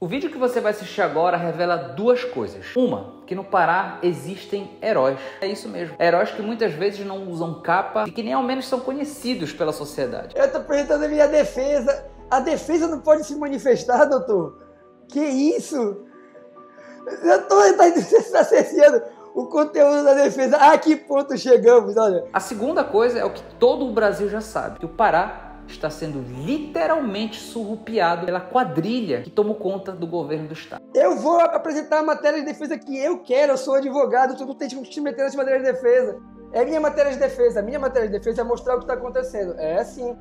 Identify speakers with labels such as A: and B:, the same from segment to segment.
A: O vídeo que você vai assistir agora revela duas coisas. Uma, que no Pará existem heróis. É isso mesmo. Heróis que muitas vezes não usam capa e que nem ao menos são conhecidos pela sociedade.
B: Eu tô perguntando a minha defesa. A defesa não pode se manifestar, doutor? Que isso? Eu tô acessando o conteúdo da defesa. A que ponto chegamos, olha.
A: A segunda coisa é o que todo o Brasil já sabe. Que o Pará está sendo literalmente surrupiado pela quadrilha que tomou conta do governo do estado.
B: Eu vou apresentar a matéria de defesa que eu quero, eu sou advogado, tu não tem que te meter nessa matéria de defesa. É minha matéria de defesa. A minha matéria de defesa é mostrar o que está acontecendo. É assim.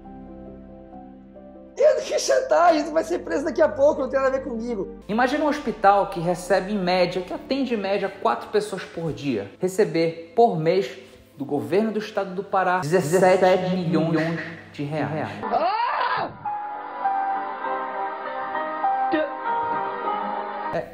B: Que chantagem, tu vai ser preso daqui a pouco, não tem nada a ver comigo.
A: Imagina um hospital que recebe em média, que atende em média 4 pessoas por dia, receber por mês do governo do estado do Pará 17 milhões de reais.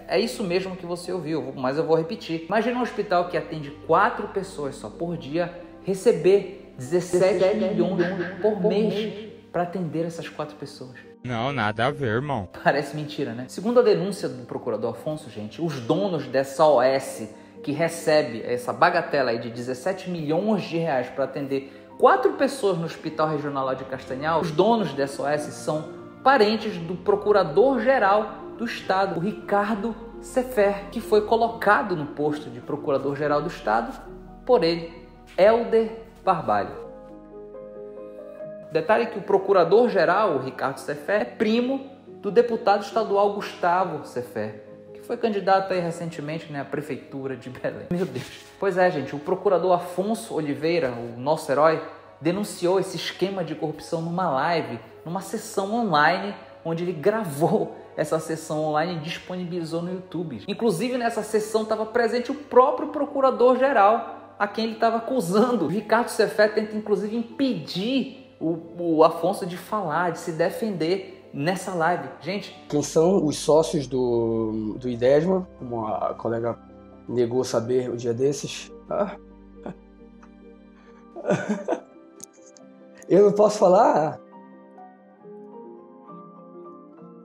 A: É isso mesmo que você ouviu, mas eu vou repetir. Imagina um hospital que atende 4 pessoas só por dia receber 17 milhões por mês para atender essas 4 pessoas.
C: Não, nada a ver, irmão.
A: Parece mentira, né? Segundo a denúncia do procurador Afonso, gente, os donos dessa OS que recebe essa bagatela aí de 17 milhões de reais para atender 4 pessoas no Hospital Regional lá de Castanhal, os donos dessa OS são parentes do Procurador-Geral do Estado, o Ricardo Sefer, que foi colocado no posto de Procurador-Geral do Estado por ele, Helder Barbalho. Detalhe que o Procurador-Geral, o Ricardo Sefer, é primo do deputado estadual Gustavo Sefer, que foi candidato aí recentemente, né, à Prefeitura de Belém. Meu Deus. Pois é, gente, o procurador Afonso Oliveira, o nosso herói, denunciou esse esquema de corrupção numa live, numa sessão online, onde ele gravou essa sessão online e disponibilizou no YouTube. Inclusive, nessa sessão estava presente o próprio Procurador-Geral, a quem ele estava acusando. O Ricardo Sefer tenta, inclusive, impedir o Afonso de falar, de se defender nessa live. Gente,
B: quem são os sócios do IDESMA, como a colega negou saber o dia desses? Eu não posso falar?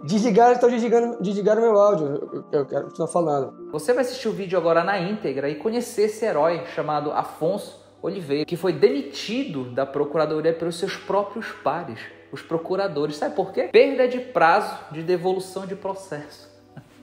B: Desligaram meu áudio. Eu quero continuar falando.
A: Você vai assistir o vídeo agora na íntegra e conhecer esse herói chamado Afonso Oliveira, que foi demitido da Procuradoria pelos seus próprios pares, os procuradores. Sabe por quê? Perda de prazo de devolução de processo.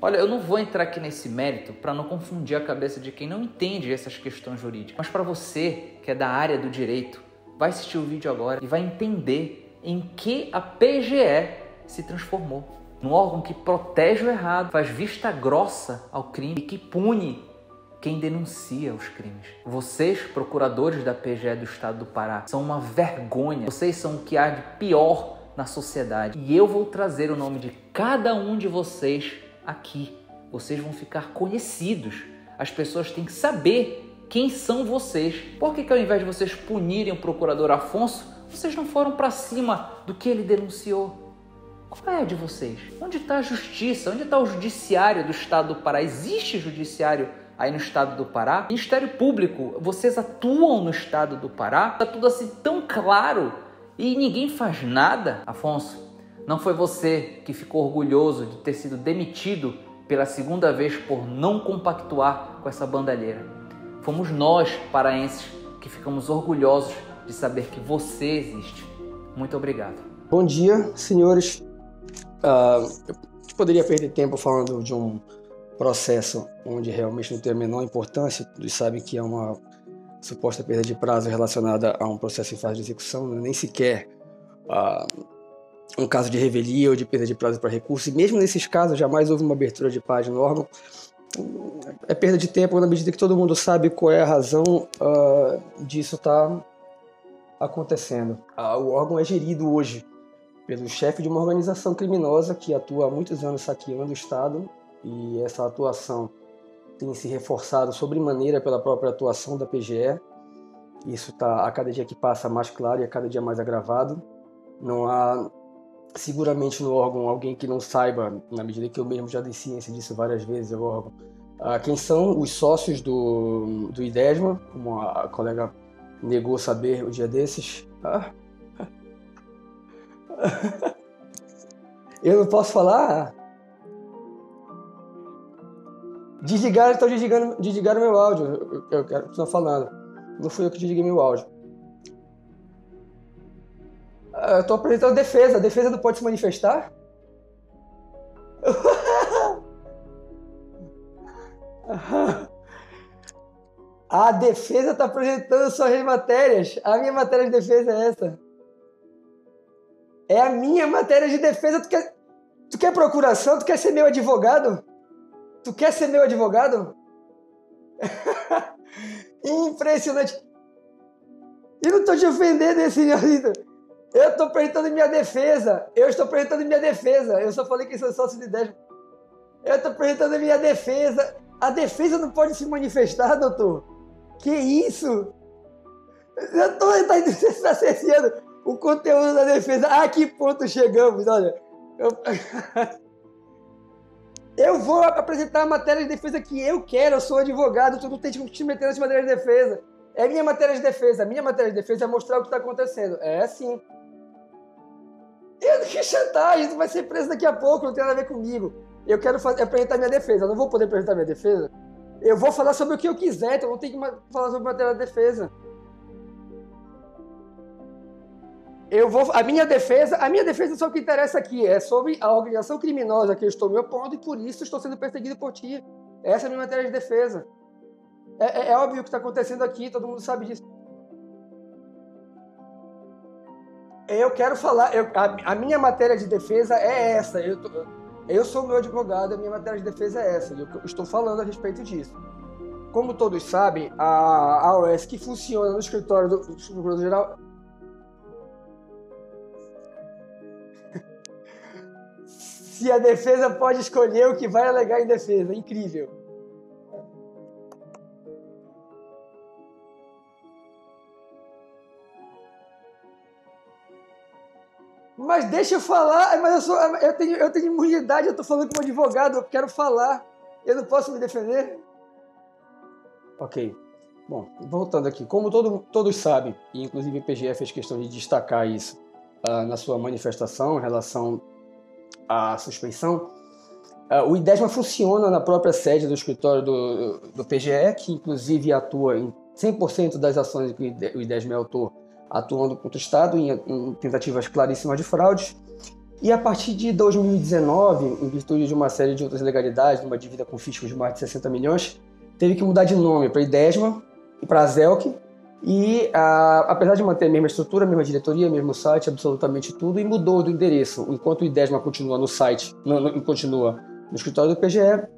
A: Olha, eu não vou entrar aqui nesse mérito para não confundir a cabeça de quem não entende essas questões jurídicas. Mas para você, que é da área do direito, vai assistir o vídeo agora e vai entender em que a PGE se transformou. Num órgão que protege o errado, faz vista grossa ao crime e que pune quem denuncia os crimes. Vocês, procuradores da PGE do Estado do Pará, são uma vergonha. Vocês são o que há de pior na sociedade. E eu vou trazer o nome de cada um de vocês aqui. Vocês vão ficar conhecidos. As pessoas têm que saber quem são vocês. Por que ao invés de vocês punirem o procurador Afonso, vocês não foram para cima do que ele denunciou? Qual é a de vocês? Onde está a justiça? Onde está o judiciário do Estado do Pará? Existe judiciário aí no estado do Pará? Ministério Público, vocês atuam no estado do Pará? Está tudo assim tão claro e ninguém faz nada? Afonso, não foi você que ficou orgulhoso de ter sido demitido pela segunda vez por não compactuar com essa bandalheira. Fomos nós, paraenses, que ficamos orgulhosos de saber que você existe. Muito obrigado.
B: Bom dia, senhores. Eu poderia perder tempo falando de um processo onde realmente não tem a menor importância. Todos sabem que é uma suposta perda de prazo relacionada a um processo em fase de execução, nem sequer um caso de revelia ou de perda de prazo para recurso, e mesmo nesses casos jamais houve uma abertura de página no órgão. É perda de tempo na medida que todo mundo sabe qual é a razão disso estar acontecendo. O órgão é gerido hoje pelo chefe de uma organização criminosa que atua há muitos anos saqueando o Estado, e essa atuação tem se reforçado sobremaneira pela própria atuação da PGE. Isso está a cada dia que passa mais claro e a cada dia mais agravado. Não há seguramente no órgão alguém que não saiba, na medida que eu mesmo já dei ciência disso várias vezes, o órgão, quem são os sócios do IDESMA, como a colega negou saber o dia desses. Eu não posso falar? Desligaram meu áudio. Eu quero continuar falando. Não fui eu que desliguei meu áudio. Eu estou apresentando defesa. A defesa não pode se manifestar? A defesa está apresentando suas matérias. A minha matéria de defesa é essa. É a minha matéria de defesa. Tu quer procuração? Tu quer ser meu advogado? Tu quer ser meu advogado? Impressionante. Eu não estou te ofendendo, senhorita. Eu estou apresentando minha defesa. Eu só falei que sou sócio de 10. Eu estou apresentando minha defesa. A defesa não pode se manifestar, doutor. Que isso? Eu estou acessando o conteúdo da defesa. A que ponto chegamos? Olha. Eu vou apresentar a matéria de defesa que eu quero. Eu sou advogado. Tu não tem que te meter nessa matéria de defesa. É minha matéria de defesa. A minha matéria de defesa é mostrar o que está acontecendo. É sim. Que chantagem. Tu vai ser preso daqui a pouco. Não tem nada a ver comigo. Eu quero apresentar minha defesa. Eu não vou poder apresentar minha defesa. Eu vou falar sobre o que eu quiser. Então eu não tenho que falar sobre matéria de defesa. A minha defesa só o que interessa aqui é sobre a organização criminosa que eu estou me opondo e por isso estou sendo perseguido por ti. Essa é a minha matéria de defesa. É óbvio o que está acontecendo aqui, todo mundo sabe disso. Eu quero falar, a minha matéria de defesa é essa. Eu sou meu advogado, a minha matéria de defesa é essa. Eu estou falando a respeito disso. Como todos sabem, a AOS que funciona no escritório do Procurador-Geral. Se a defesa pode escolher o que vai alegar em defesa. Incrível. Mas deixa eu falar. Mas eu tenho imunidade, eu estou falando como advogado, eu quero falar. Eu não posso me defender? Ok. Bom, voltando aqui. Como todos sabem, e inclusive o PGE fez questão de destacar isso na sua manifestação em relação à suspeição, o IDESMA funciona na própria sede do escritório do PGE, que inclusive atua em 100% das ações que o IDESMA é autor, atuando contra o Estado em tentativas claríssimas de fraudes. E a partir de 2019, em virtude de uma série de outras ilegalidades, uma dívida com fisco de mais de 60 milhões, teve que mudar de nome para IDESMA e para a ZELC. E apesar de manter a mesma estrutura, a mesma diretoria, mesmo site, absolutamente tudo, e mudou do endereço. Enquanto o IDESMA continua no site, continua no escritório do PGE,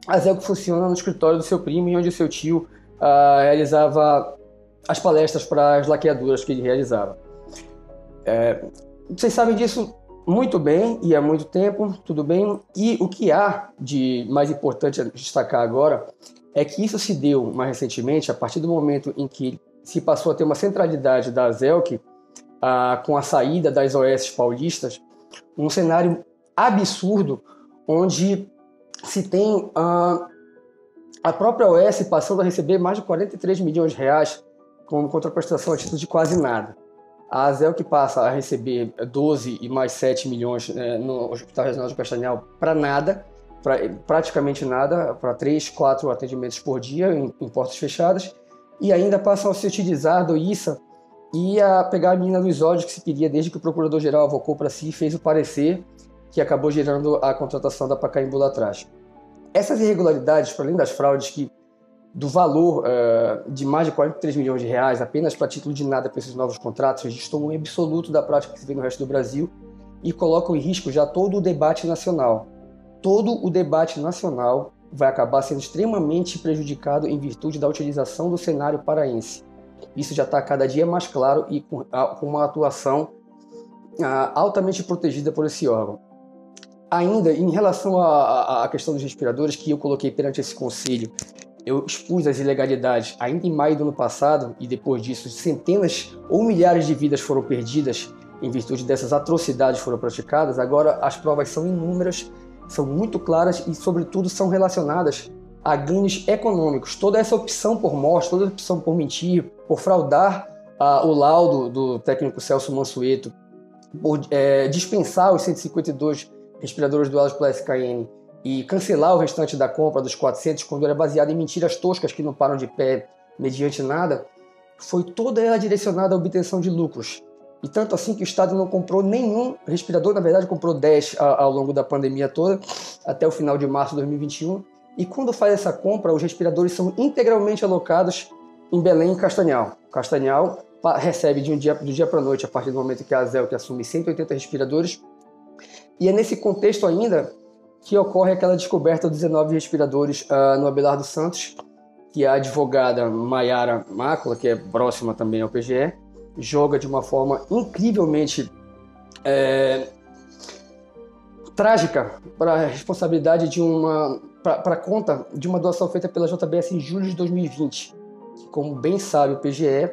B: a ZELC funciona no escritório do seu primo, onde o seu tio realizava as palestras para as laqueaduras que ele realizava. Vocês sabem disso muito bem e há muito tempo, tudo bem. E o que há de mais importante a destacar agora é que isso se deu mais recentemente, a partir do momento em que se passou a ter uma centralidade da ZELC com a saída das OS paulistas, um cenário absurdo onde se tem a própria OS passando a receber mais de 43 milhões de reais como contraprestação a título de quase nada. A ZELC passa a receber 12 e mais 7 milhões no Hospital Regional de Castanhal para nada, praticamente nada, para 3, 4 atendimentos por dia em portas fechadas, e ainda passam a se utilizar do ISA e a pegar a menina dos olhos que se queria desde que o Procurador-Geral avocou para si e fez o parecer que acabou gerando a contratação da Pacaembu lá atrás. Essas irregularidades, para além das fraudes do valor de mais de 43 milhões de reais apenas para título de nada para esses novos contratos, registram um absoluto da prática que se vê no resto do Brasil e colocam em risco já todo o debate nacional. Todo o debate nacional vai acabar sendo extremamente prejudicado em virtude da utilização do cenário paraense. Isso já está cada dia mais claro e com uma atuação altamente protegida por esse órgão. Ainda, em relação à questão dos respiradores, que eu coloquei perante esse conselho, eu expus as ilegalidades ainda em maio do ano passado, e depois disso centenas ou milhares de vidas foram perdidas em virtude dessas atrocidades que foram praticadas. Agora as provas são inúmeras, são muito claras e, sobretudo, são relacionadas a ganhos econômicos. Toda essa opção por morte, toda essa opção por mentir, por fraudar o laudo do técnico Celso Mansueto, por dispensar os 152 respiradores doados pela SKN e cancelar o restante da compra dos 400 quando era baseado em mentiras toscas que não param de pé mediante nada, foi toda ela direcionada à obtenção de lucros. E tanto assim que o Estado não comprou nenhum respirador, na verdade comprou 10 ao longo da pandemia toda, até o final de março de 2021. E quando faz essa compra, os respiradores são integralmente alocados em Belém e Castanhal. Castanhal recebe do dia para a noite, a partir do momento que a ASEL que assume 180 respiradores. E é nesse contexto ainda que ocorre aquela descoberta dos 19 respiradores no Abelardo Santos, que a advogada Maiara Mácula, que é próxima também ao PGE, joga de uma forma incrivelmente trágica para a responsabilidade para a conta de uma doação feita pela JBS em julho de 2020, que, como bem sabe o PGE,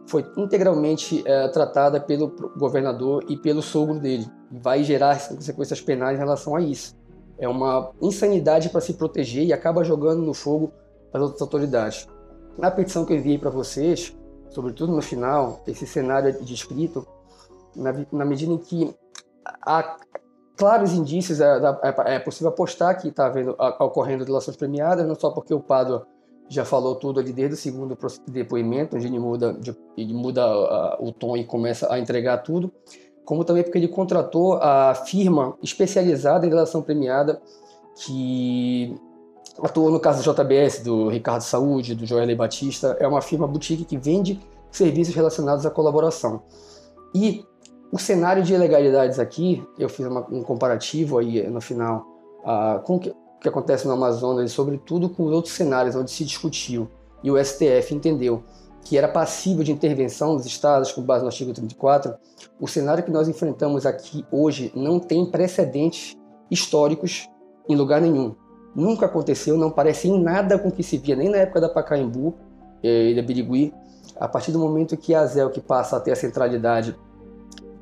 B: foi integralmente tratada pelo governador e pelo sogro dele. Vai gerar consequências penais em relação a isso. É uma insanidade para se proteger e acaba jogando no fogo as outras autoridades. Na petição que eu enviei para vocês, sobretudo no final, esse cenário é descrito na medida em que há claros indícios, é possível apostar que está ocorrendo relações premiadas, não só porque o Pádua já falou tudo ali desde o segundo depoimento, onde ele muda o tom e começa a entregar tudo, como também porque ele contratou a firma especializada em relação premiada que atuou no caso do JBS, do Ricardo Saúde, do Joelly Batista. É uma firma boutique que vende serviços relacionados à colaboração. E o cenário de ilegalidades aqui, eu fiz um comparativo aí no final com o que acontece no Amazonas e sobretudo com outros cenários onde se discutiu e o STF entendeu que era passível de intervenção dos estados com base no artigo 34, o cenário que nós enfrentamos aqui hoje não tem precedentes históricos em lugar nenhum. Nunca aconteceu, não parece em nada com o que se via nem na época da Pacaembu e da Birigui. A partir do momento que a ASEL que passa a ter a centralidade,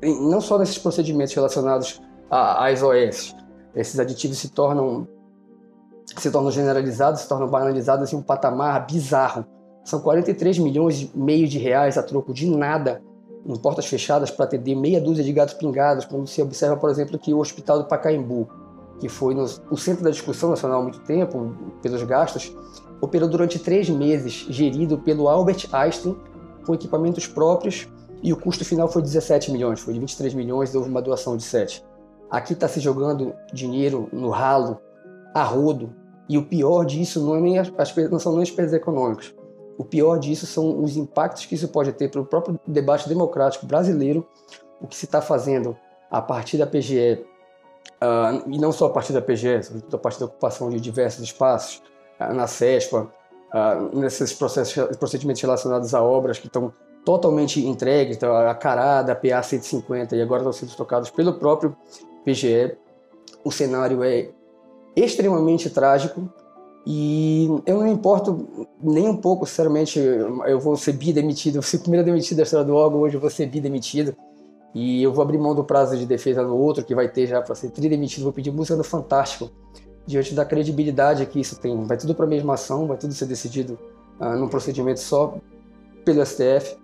B: não só nesses procedimentos relacionados às OS, esses aditivos se tornam generalizados, se tornam banalizados em um patamar bizarro. São 43 milhões e meio de reais a troco de nada em portas fechadas para atender meia dúzia de gatos pingados, quando se observa, por exemplo, que o Hospital do Pacaembu, que foi o centro da discussão nacional há muito tempo, pelos gastos, operou durante 3 meses, gerido pelo Albert Einstein, com equipamentos próprios, e o custo final foi 17 milhões, foi de 23 milhões e houve uma doação de 7. Aqui está se jogando dinheiro no ralo, a rodo, e o pior disso não são nem as perdas econômicas. O pior disso são os impactos que isso pode ter para o próprio debate democrático brasileiro, o que se está fazendo a partir da PGE, e não só a partir da PGE, sobretudo a partir da ocupação de diversos espaços, na CESPA, nesses procedimentos relacionados a obras que estão totalmente entregues, então, a Carada, a PA 150, e agora estão sendo tocados pelo próprio PGE. O cenário é extremamente trágico e eu não me importo nem um pouco, sinceramente. Eu vou ser demitido, eu fui o primeiro demitido da história do órgão, hoje eu vou ser demitido e eu vou abrir mão do prazo de defesa no outro, que vai ter já para ser demitido. Vou pedir música no Fantástico, diante da credibilidade que isso tem. Vai tudo para a mesma ação, vai tudo ser decidido num procedimento só pelo STF,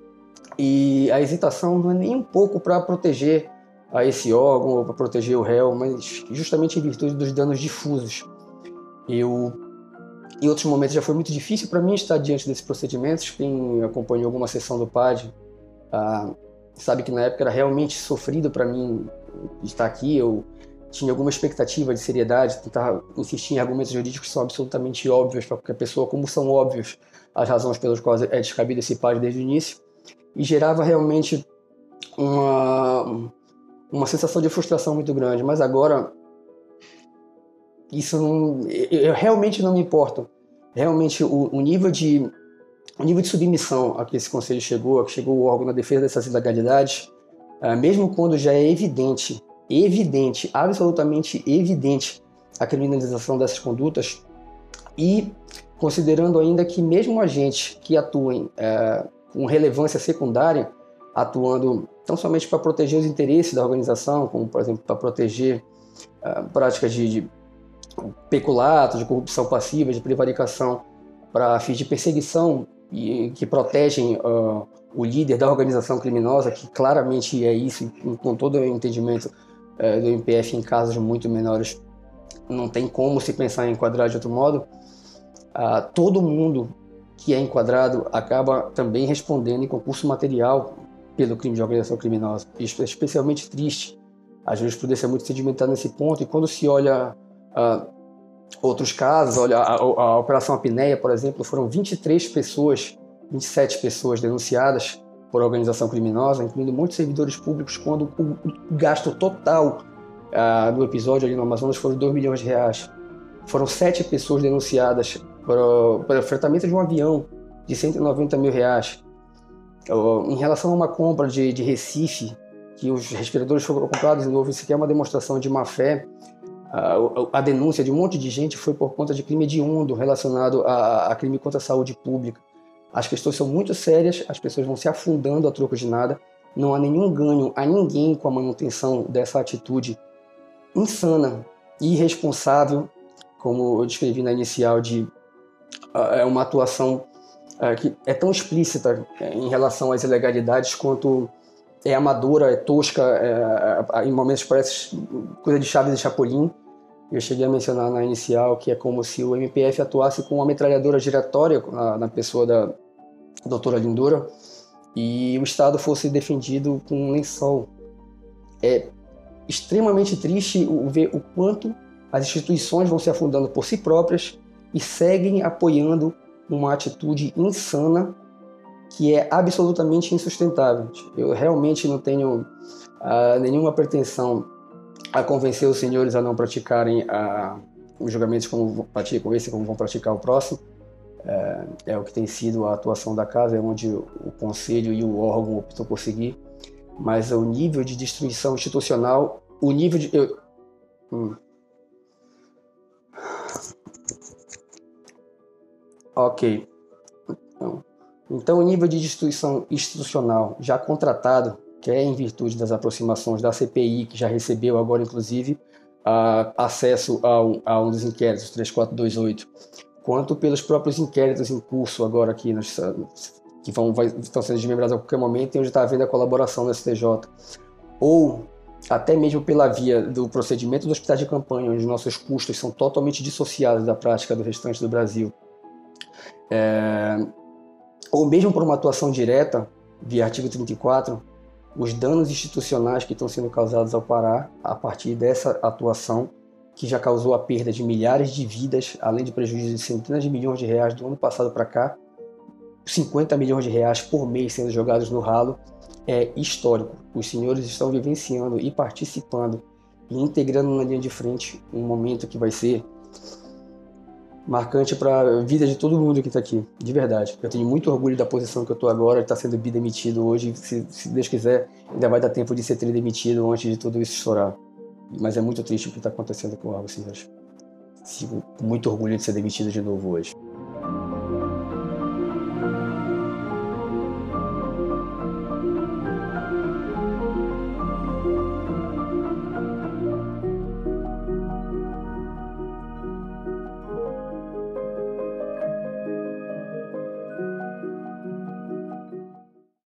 B: e a hesitação não é nem um pouco para proteger a esse órgão ou para proteger o réu, mas justamente em virtude dos danos difusos. Em outros momentos já foi muito difícil para mim estar diante desses procedimentos. Quem acompanhou alguma sessão do PAD sabe que na época era realmente sofrido para mim estar aqui. Eu tinha alguma expectativa de seriedade, tentar insistir em argumentos jurídicos que são absolutamente óbvios para qualquer pessoa, como são óbvios as razões pelas quais é descabido esse PAD desde o início, e gerava realmente uma sensação de frustração muito grande. Mas agora isso eu realmente não me importo. Realmente o nível de submissão a que esse conselho chegou, a que chegou o órgão na defesa dessas ilegalidades, mesmo quando já é evidente, absolutamente evidente a criminalização dessas condutas, e considerando ainda que mesmo agentes que atuem com relevância secundária, atuando não somente para proteger os interesses da organização, como, por exemplo, para proteger práticas de peculato, de corrupção passiva, de prevaricação, para fins de perseguição, e que protegem o líder da organização criminosa, que claramente é isso, com todo o entendimento do MPF em casos muito menores não tem como se pensar em enquadrar de outro modo, todo mundo que é enquadrado acaba também respondendo em concurso material pelo crime de organização criminosa. Isso é especialmente triste. A jurisprudência é muito sedimentada nesse ponto, e quando se olha outros casos, olha a Operação Apneia, por exemplo, foram 23 pessoas, 27 pessoas denunciadas por organização criminosa, incluindo muitos servidores públicos, quando o gasto total do episódio ali no Amazonas foram R$2 milhões. Foram 7 pessoas denunciadas para o fretamento de um avião de R$190 mil. Em relação a uma compra de Recife, que os respiradores foram comprados, de novo, isso aqui é uma demonstração de má-fé. A denúncia de um monte de gente foi por conta de crime hediondo relacionado a crime contra a saúde pública. As questões são muito sérias, as pessoas vão se afundando a troco de nada, não há nenhum ganho a ninguém com a manutenção dessa atitude insana e irresponsável, como eu descrevi na inicial, é uma atuação que é tão explícita em relação às ilegalidades quanto é amadora, é tosca, em momentos parece coisa de Chaves e Chapolin. Eu cheguei a mencionar na inicial que é como se o MPF atuasse com uma metralhadora giratória na pessoa da doutora Lindora e o Estado fosse defendido com um lençol. É extremamente triste ver o quanto as instituições vão se afundando por si próprias e seguem apoiando uma atitude insana que é absolutamente insustentável. Eu realmente não tenho nenhuma pretensão a convencer os senhores a não praticarem os julgamentos como praticam esse, como vão praticar o próximo. É o que tem sido a atuação da casa, é onde o conselho e o órgão optam por seguir. Mas o nível de destruição institucional, o nível de... Ok. Então, o nível de destruição institucional já contratado, que é em virtude das aproximações da CPI, que já recebeu agora, inclusive, acesso a um dos inquéritos, 3428, quanto pelos próprios inquéritos em curso agora aqui, que estão sendo desmembrados a qualquer momento, e onde está havendo a colaboração do STJ, ou até mesmo pela via do procedimento do hospital de campanha, onde nossos custos são totalmente dissociados da prática do restante do Brasil, ou mesmo por uma atuação direta, via artigo 34, os danos institucionais que estão sendo causados ao Pará, a partir dessa atuação, que já causou a perda de milhares de vidas, além de prejuízo de centenas de milhões de reais do ano passado para cá, 50 milhões de reais por mês sendo jogados no ralo, é histórico. Os senhores estão vivenciando e participando e integrando na linha de frente um momento que vai ser marcante para a vida de todo mundo que está aqui, de verdade. Eu tenho muito orgulho da posição que eu estou agora, de estar sendo demitido hoje. Se Deus quiser, ainda vai dar tempo de ser demitido antes de tudo isso estourar. Mas é muito triste o que está acontecendo com o Alves, senhores. Fico com muito orgulho de ser demitido de novo hoje.